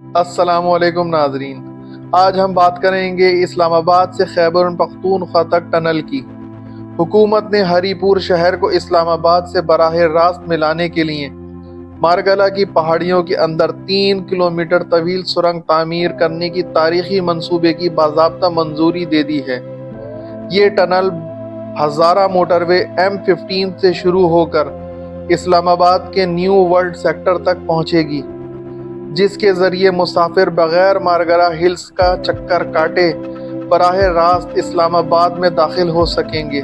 अस्सलाम वालेकुम नाजरीन, आज हम बात करेंगे इस्लामाबाद से खैबर पख्तूनख्वा तक टनल की। हुकूमत ने हरीपुर शहर को इस्लामाबाद से बराह रास्त मिलाने के लिए मारगला की पहाड़ियों के अंदर 3 किलोमीटर तवील सुरंग तामीर करने की तारीखी मंसूबे की बाज़ाब्ता मंजूरी दे दी है। ये टनल हज़ारा मोटरवे M15 से शुरू होकर इस्लामाबाद के न्यू वर्ल्ड सेक्टर तक पहुंचेगी, जिसके ज़रिए मुसाफिर बग़ैर मारगला हिल्स का चक्कर काटे बराह रास्त इस्लामाबाद में दाखिल हो सकेंगे।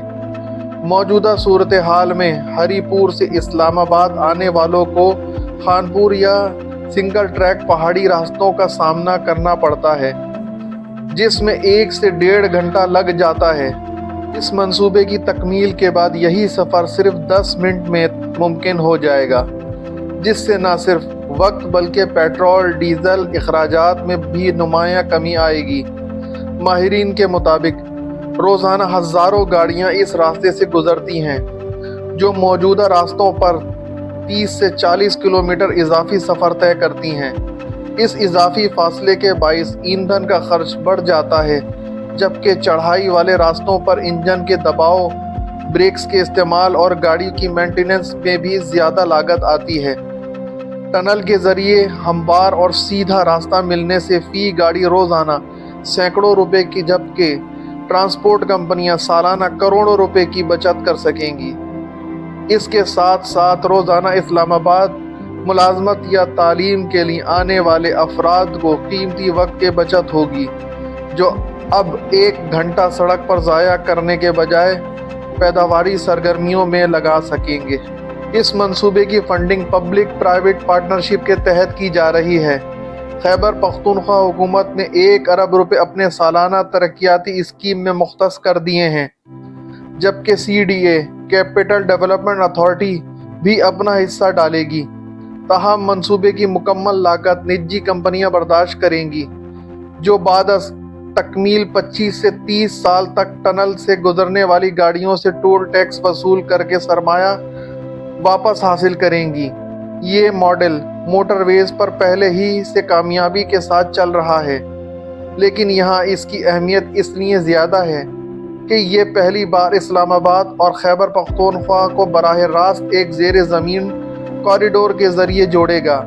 मौजूदा सूरत हाल में हरीपुर से इस्लामाबाद आने वालों को खानपुर या सिंगल ट्रैक पहाड़ी रास्तों का सामना करना पड़ता है, जिसमें 1 से 1.5 घंटा लग जाता है। इस मंसूबे की तकमील के बाद यही सफ़र सिर्फ 10 मिनट में मुमकिन हो जाएगा, जिससे न सिर्फ वक्त बल्कि पेट्रोल डीजल अखराजात में भी नुमायाँ कमी आएगी। माहिरीन के मुताबिक रोज़ाना हज़ारों गाड़ियाँ इस रास्ते से गुज़रती हैं, जो मौजूदा रास्तों पर 30 से 40 किलोमीटर इजाफी सफ़र तय करती हैं। इस इजाफी फासले के बाइस ईंधन का खर्च बढ़ जाता है, जबकि चढ़ाई वाले रास्तों पर इंजन के दबाव, ब्रेक्स के इस्तेमाल और गाड़ी की मेंटेनेंस में भी ज़्यादा लागत आती है। टनल के ज़रिए हमवार और सीधा रास्ता मिलने से फ़ी गाड़ी रोज़ाना सैकड़ों रुपए की, जबकि ट्रांसपोर्ट कंपनियां सालाना करोड़ों रुपए की बचत कर सकेंगी। इसके साथ साथ रोज़ाना इस्लामाबाद मुलाजमत या तालीम के लिए आने वाले अफराद को कीमती वक्त की बचत होगी, जो अब 1 घंटा सड़क पर ज़ाया करने के बजाय पैदावारी सरगर्मियों में लगा सकेंगे। इस मंसूबे की फंडिंग पब्लिक प्राइवेट पार्टनरशिप के तहत की जा रही है। खैबर पख्तूनख्वा हुकूमत ने 1 अरब रुपए अपने सालाना तरक्याती स्कीम में मुख्तस कर दिए हैं, जबकि CDA कैपिटल डेवलपमेंट अथॉरिटी भी अपना हिस्सा डालेगी। ताहम मंसूबे की मुकम्मल लागत निजी कंपनियां बर्दाश्त करेंगी, जो बाद तकमील 25 से 30 साल तक टनल से गुजरने वाली गाड़ियों से टोल टैक्स वसूल करके सरमाया वापस हासिल करेंगी। ये मॉडल मोटरवेज पर पहले ही से कामयाबी के साथ चल रहा है, लेकिन यहाँ इसकी अहमियत इसलिए ज़्यादा है कि ये पहली बार इस्लामाबाद और खैबर पख्तूनख्वा को बराह रास्त एक ज़ेर ज़मीन कॉरिडोर के ज़रिए जोड़ेगा।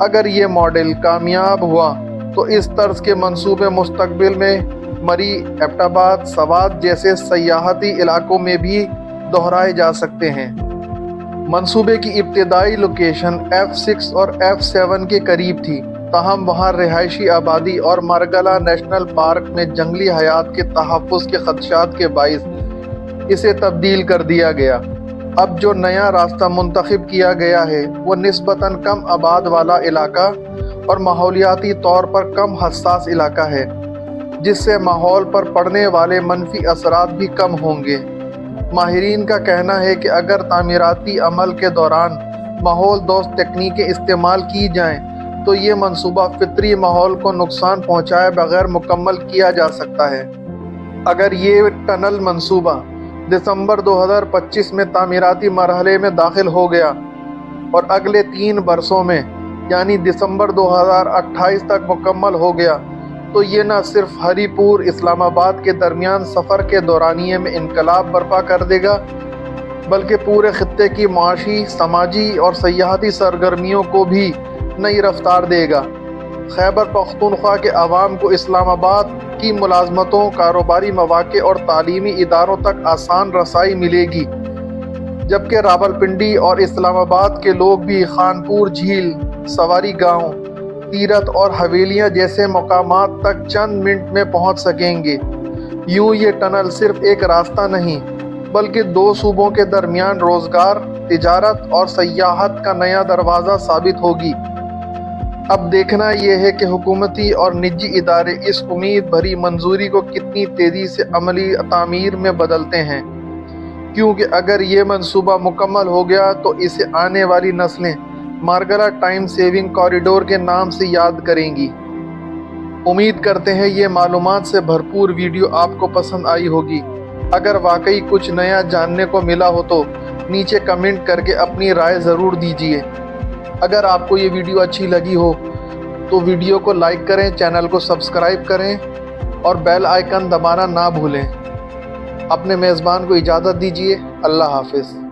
अगर ये मॉडल कामयाब हुआ तो इस तर्ज के मंसूबे मुस्तकबिल में मरी, एबटाबाद, सवात जैसे सयाहती इलाकों में भी दोहराए जा सकते हैं। मंसूबे की इब्तिदाई लोकेशन F6 और F7 के करीब थी, ताहम वहाँ रिहायशी आबादी और मारगला नेशनल पार्क में जंगली हयात के तहफ़्फ़ुज़ के खदशात के बाइस इसे तब्दील कर दिया गया। अब जो नया रास्ता मुंतखब किया गया है वो निस्बतन कम आबाद वाला इलाका और माहौलियाती तौर पर कम हसास इलाका है, जिससे माहौल पर पड़ने वाले मनफी असरात भी कम होंगे। माहिरीन का कहना है कि अगर तामीराती अमल के दौरान माहौल दोस्त तकनीकें इस्तेमाल की जाएं, तो ये मंसूबा फितरी माहौल को नुकसान पहुंचाए बगैर मुकम्मल किया जा सकता है। अगर ये टनल मंसूबा दिसंबर 2025 में तामीराती मरहले में दाखिल हो गया और अगले 3 बरसों में यानी दिसंबर 2028 तक मुकम्मल हो गया, तो ये न सिर्फ हरीपुर इस्लामाबाद के दरमियान सफ़र के दौरानिए में इनकलाब बर्पा कर देगा, बल्कि पूरे खित्ते की माशी, समाजी और सयाहती सरगर्मियों को भी नई रफ्तार देगा। खैबर पख्तूनख्वा के अवाम को इस्लामाबाद की मुलाजमतों, कारोबारी मौक़े और तालीमी इदारों तक आसान रसाई मिलेगी, जबकि रावलपिंडी और इस्लामाबाद के लोग भी खानपुर झील, सवारी गांव, तीरथ और हवेलियां जैसे मकामात तक चंद मिनट में पहुंच सकेंगे। यूं ये टनल सिर्फ एक रास्ता नहीं, बल्कि 2 सूबों के दरमियान रोज़गार, तिजारत और सयाहत का नया दरवाज़ा साबित होगी। अब देखना यह है कि हुकूमती और निजी इदारे इस उम्मीद भरी मंजूरी को कितनी तेज़ी से अमली तामीर में बदलते हैं, क्योंकि अगर ये मंसूबा मुकम्मल हो गया तो इसे आने वाली नस्लें मारगला टाइम सेविंग कॉरिडोर के नाम से याद करेंगी। उम्मीद करते हैं ये मालूमात से भरपूर वीडियो आपको पसंद आई होगी। अगर वाकई कुछ नया जानने को मिला हो तो नीचे कमेंट करके अपनी राय ज़रूर दीजिए। अगर आपको ये वीडियो अच्छी लगी हो تو ویڈیو کو لائک کریں، چینل کو سبسکرائب کریں اور بیل آئیکن دبانا نہ بھولیں۔ اپنے میزبان کو اجازت دیجیے۔ اللہ حافظ۔